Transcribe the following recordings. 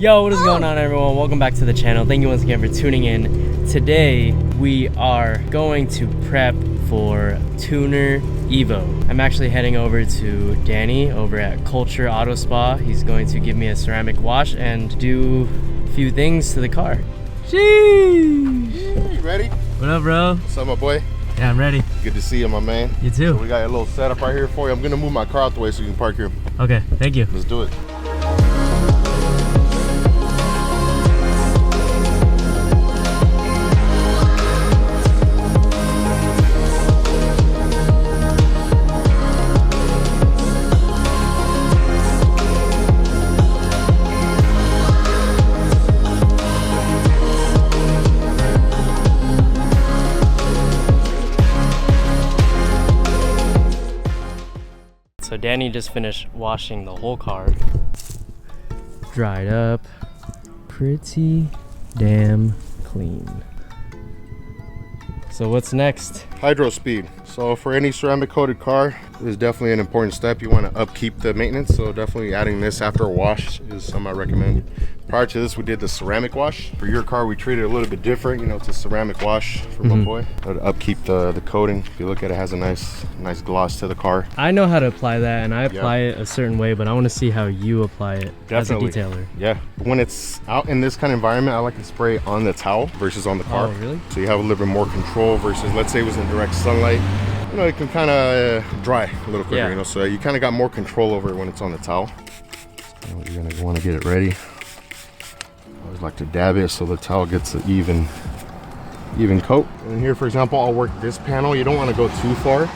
Yo, what is going on, everyone? Welcome back to the channel. Thank you once again for tuning in. Today we are going to prep for TunerEvo. I'm actually heading over to Danny over at CultureAutoSpa. He's going to give me a ceramic wash and do a few things to the car. Sheesh! You ready? What up, bro? What's up, my boy? Yeah, I'm ready. Good to see you, my man. You too. So we got a little setup right here for you. I'm gonna move my car out the way so you can park here. Okay, thank you. Let's do it. So Danny just finished washing the whole car. Dried up, pretty damn clean. So what's next? Hydro speed. So for any ceramic coated car, is definitely an important step. You want to upkeep the maintenance, so definitely adding this after a wash is something I recommend. Prior to this, we did the ceramic wash. For your car, we treated it a little bit different. You know, it's a ceramic wash for my boy. To upkeep the coating. If you look at it, it has a nice gloss to the car. I know how to apply that, and I apply it a certain way, but I want to see how you apply it Definitely. as a detailer. Yeah, when it's out in this kind of environment, I like to spray it on the towel versus on the car. Oh, really? So you have a little bit more control versus, let's say it was in direct sunlight. You know, it can kind of dry a little quicker, you know, so you kind of got more control over it when it's on the towel. So you're gonna want to get it ready. I always like to dab it so the towel gets an even coat. And here, for example, I'll work this panel. You don't want to go too far.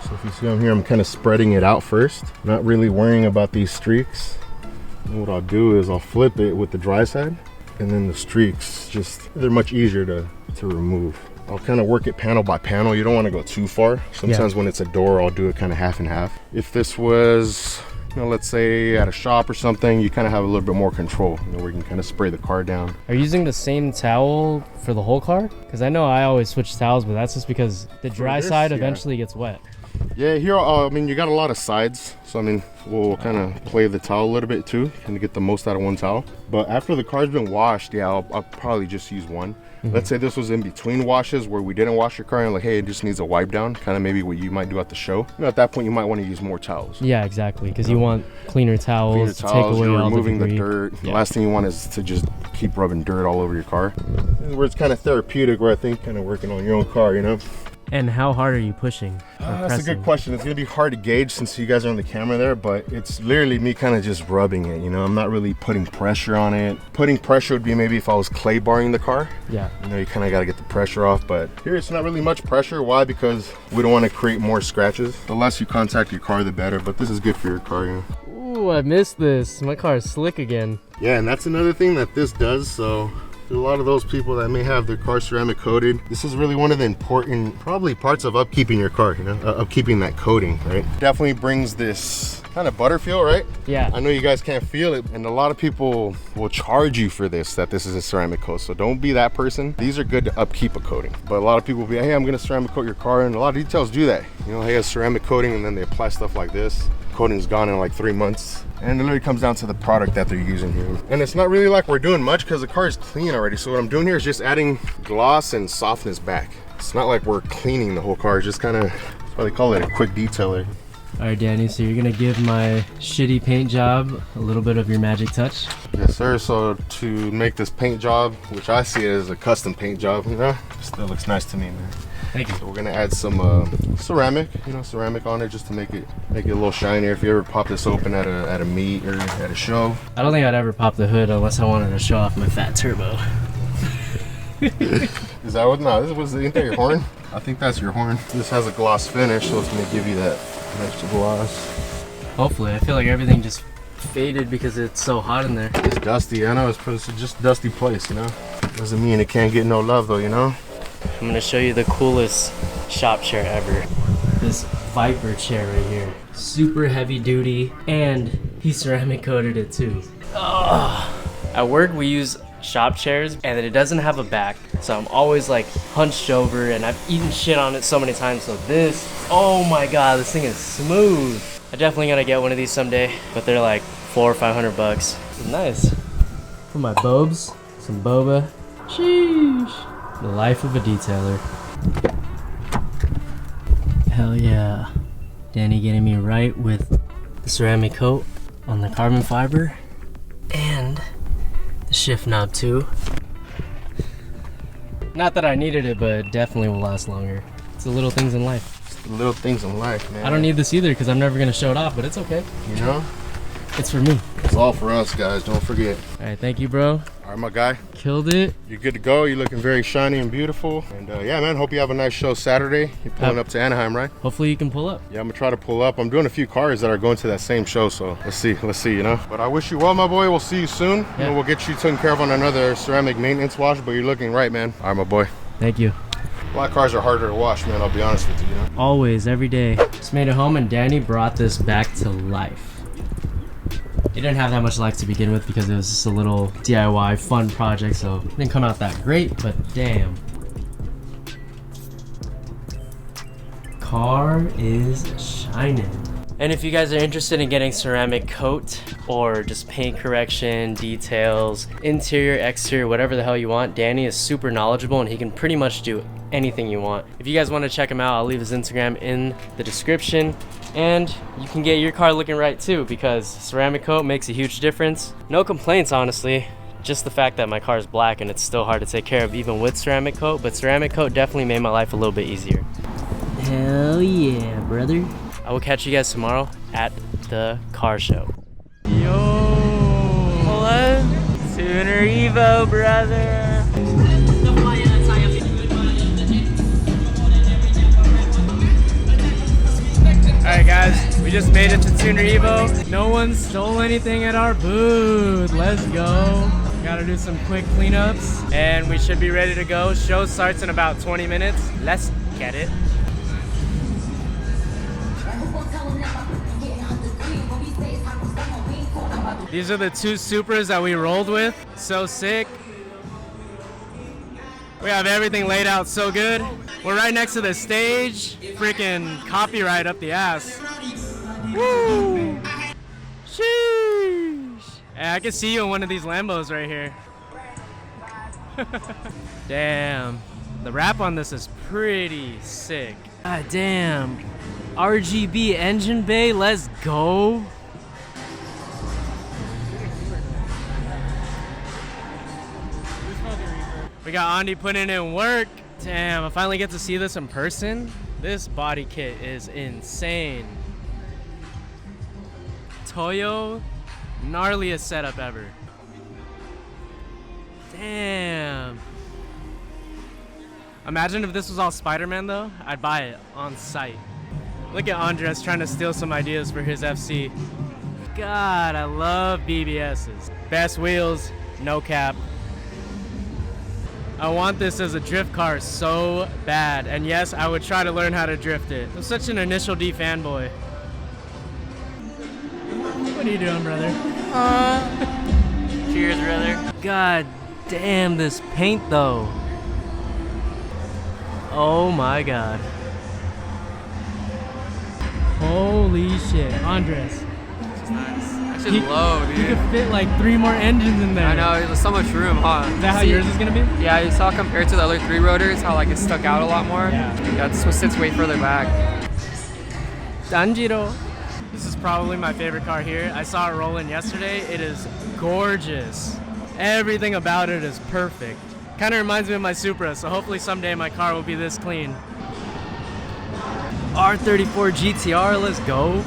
So if you see on here, I'm kind of spreading it out first, not really worrying about these streaks. And what I'll do is I'll flip it with the dry side, and then the streaks, they're much easier to remove. I'll kind of work it panel by panel. You don't want to go too far. Sometimes when it's a door, I'll do it kind of half and half. If this was, you know, let's say at a shop or something, you kind of have a little bit more control, you know, where you can kind of spray the car down. Are you using the same towel for the whole car? Because I know I always switch towels, but that's just because the dry side eventually gets wet. Yeah, here, I mean, you got a lot of sides. So, I mean, we'll kind of play the towel a little bit too, and get the most out of one towel. But after the car's been washed, yeah, I'll probably just use one. Let's say this was in between washes where we didn't wash your car and like, hey, it just needs a wipe down, kind of maybe what you might do at the show. You know, at that point, you might want to use more towels. Yeah, exactly, because you want cleaner towels to take away all removing the the dirt. Yeah. The last thing you want is to just keep rubbing dirt all over your car. This is where it's kind of therapeutic, where I think kind of working on your own car, you know. And how hard are you pushing? That's a good question. It's gonna be hard to gauge since you guys are on the camera there, but it's literally me kind of just rubbing it, you know. I'm not really putting pressure on it. Putting pressure would be maybe if I was clay barring the car. Yeah. You know, you kind of got to get the pressure off, but here it's not really much pressure. Why? Because we don't want to create more scratches. The less you contact your car, the better, but this is good for your car, you know. Ooh, I missed this. My car is slick again. Yeah, and that's another thing that this does. So a lot of those people that may have their car ceramic coated, this is really one of the important probably parts of upkeeping your car, you know, upkeeping that coating, right? Definitely brings this kind of butter feel, right? Yeah. I know you guys can't feel it, and a lot of people will charge you for this, that this is a ceramic coat, so don't be that person. These are good to upkeep a coating, but a lot of people will be, hey, I'm gonna ceramic coat your car, and a lot of details do that. You know, hey, a ceramic coating, and then they apply stuff like this. Coating's gone in like 3 months, and it literally comes down to the product that they're using here. And it's not really like we're doing much because the car is clean already. So what I'm doing here is just adding gloss and softness back. It's not like we're cleaning the whole car. It's just kind of, that's why they call it a quick detailer. All right, Danny, so you're gonna give my shitty paint job a little bit of your magic touch? Yes, sir. So to make this paint job, which I see it as a custom paint job, you know, still looks nice to me, man. Thank you. So we're gonna add some ceramic, you know, ceramic on it just to make it a little shinier. If you ever pop this open at a meet or at a show. I don't think I'd ever pop the hood unless I wanted to show off my fat turbo. Is that what? No, ain't that your horn? I think that's your horn. This has a gloss finish, so it's gonna give you that extra gloss. Hopefully. I feel like everything just faded because it's so hot in there. It's dusty. I know it's just a dusty place, you know. Doesn't mean it can't get no love though, you know. I'm gonna show you the coolest shop chair ever. This Viper chair right here. Super heavy duty, and he ceramic coated it too. At work we use shop chairs and it doesn't have a back, so I'm always like hunched over, and I've eaten shit on it so many times. So this, oh my god, this thing is smooth. I definitely gotta get one of these someday, but they're like 400 or 500 bucks. Nice. For my bobes, some boba. Sheesh. The life of a detailer. Hell yeah. Danny getting me right with the ceramic coat on the carbon fiber and the shift knob too. Not that I needed it, but it definitely will last longer. It's the little things in life. It's the little things in life, man. I don't need this either because I'm never gonna show it off, but it's okay. You know? It's for me. It's all for us, guys. Don't forget. All right, thank you, bro. All right, my guy. Killed it. You're good to go. You're looking very shiny and beautiful. And yeah, man, hope you have a nice show Saturday. You're pulling up to Anaheim, right? Hopefully you can pull up. Yeah, I'm gonna try to pull up. I'm doing a few cars that are going to that same show, so let's see, you know? But I wish you well, my boy. We'll see you soon. Yeah. You know, we'll get you taken care of on another ceramic maintenance wash, but you're looking right, man. All right, my boy. Thank you. Black cars are harder to wash, man. I'll be honest with you, you know? Always, every day. Just made it home and Danny brought this back to life. It didn't have that much life to begin with because it was just a little DIY fun project, so it didn't come out that great, but damn. Car is shining. And if you guys are interested in getting ceramic coat or just paint correction, details, interior, exterior, whatever the hell you want, Danny is super knowledgeable and he can pretty much do anything you want. If you guys want to check him out, I'll leave his Instagram in the description. And you can get your car looking right too because ceramic coat makes a huge difference. No complaints, honestly. Just the fact that my car is black and it's still hard to take care of even with ceramic coat, but ceramic coat definitely made my life a little bit easier. Hell yeah, brother. I will catch you guys tomorrow at the car show. Yo! Hello? TunerEvo, brother! Alright guys, we just made it to TunerEvo. No one stole anything at our booth. Let's go. Gotta do some quick cleanups and we should be ready to go. Show starts in about 20 minutes. Let's get it. These are the two Supras that we rolled with. So sick. We have everything laid out so good. We're right next to the stage. Freaking copyright up the ass. Woo! Sheesh! Yeah, I can see you in one of these Lambos right here. Damn. The wrap on this is pretty sick. God damn. RGB engine bay, let's go. We got Andy putting in work. Damn, I finally get to see this in person. This body kit is insane. Toyo, gnarliest setup ever. Damn. Imagine if this was all Spider-Man though, I'd buy it on site. Look at Andres trying to steal some ideas for his FC. God, I love BBSs. Best wheels, no cap. I want this as a drift car so bad, and yes, I would try to learn how to drift it. I'm such an Initial D fanboy. What are you doing, brother? Cheers, brother. God damn this paint, though. Oh my god. Holy shit, Andres. Nice. Actually low, dude. You could fit like 3 more engines in there. I know, there's so much room, huh? Is that how yours is gonna be? Yeah, you saw compared to the other 3 rotors, how like it stuck out a lot more. Yeah, this one sits way further back. Danjiro. This is probably my favorite car here. I saw it rolling yesterday. It is gorgeous. Everything about it is perfect. Kind of reminds me of my Supra, so hopefully someday my car will be this clean. R34 GTR, let's go.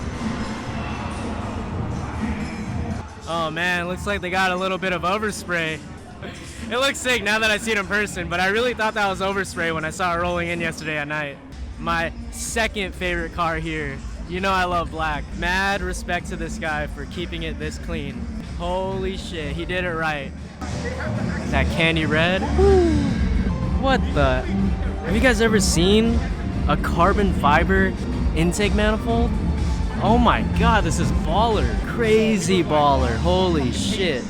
Oh man, looks like they got a little bit of overspray. It looks sick now that I see it in person, but I really thought that was overspray when I saw it rolling in yesterday at night. My second favorite car here. You know I love black. Mad respect to this guy for keeping it this clean. Holy shit, he did it right. That candy red. Woo. What the? Have you guys ever seen a carbon fiber intake manifold? Oh my god, this is baller. Crazy baller. Holy shit.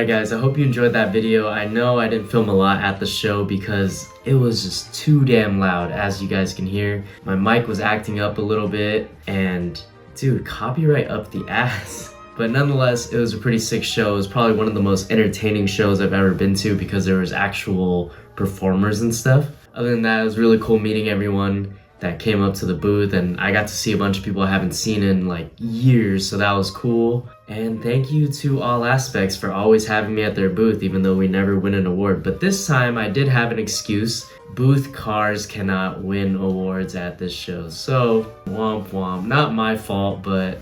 Alright guys, I hope you enjoyed that video. I know I didn't film a lot at the show because it was just too damn loud, as you guys can hear. My mic was acting up a little bit, and dude, copyright up the ass. But nonetheless, it was a pretty sick show. It was probably one of the most entertaining shows I've ever been to because there was actual performers and stuff. Other than that, it was really cool meeting everyone that came up to the booth, and I got to see a bunch of people I haven't seen in like years, so that was cool. And thank you to All Aspects for always having me at their booth, even though we never win an award. But this time I did have an excuse. Booth cars cannot win awards at this show, so womp womp. Not my fault, but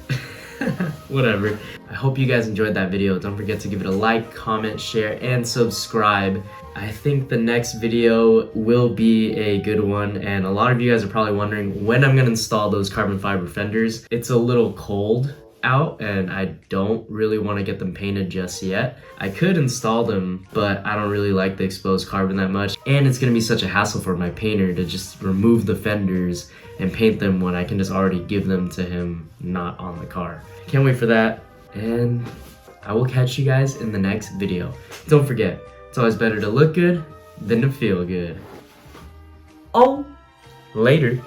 whatever. I hope you guys enjoyed that video. Don't forget to give it a like, comment, share, and subscribe. I think the next video will be a good one, and a lot of you guys are probably wondering when I'm gonna install those carbon fiber fenders. It's a little cold out and I don't really want to get them painted just yet. I could install them, but I don't really like the exposed carbon that much, and it's gonna be such a hassle for my painter to just remove the fenders and paint them when I can just already give them to him not on the car. Can't wait for that, and I will catch you guys in the next video. Don't forget, it's always better to look good than to feel good. Oh, later.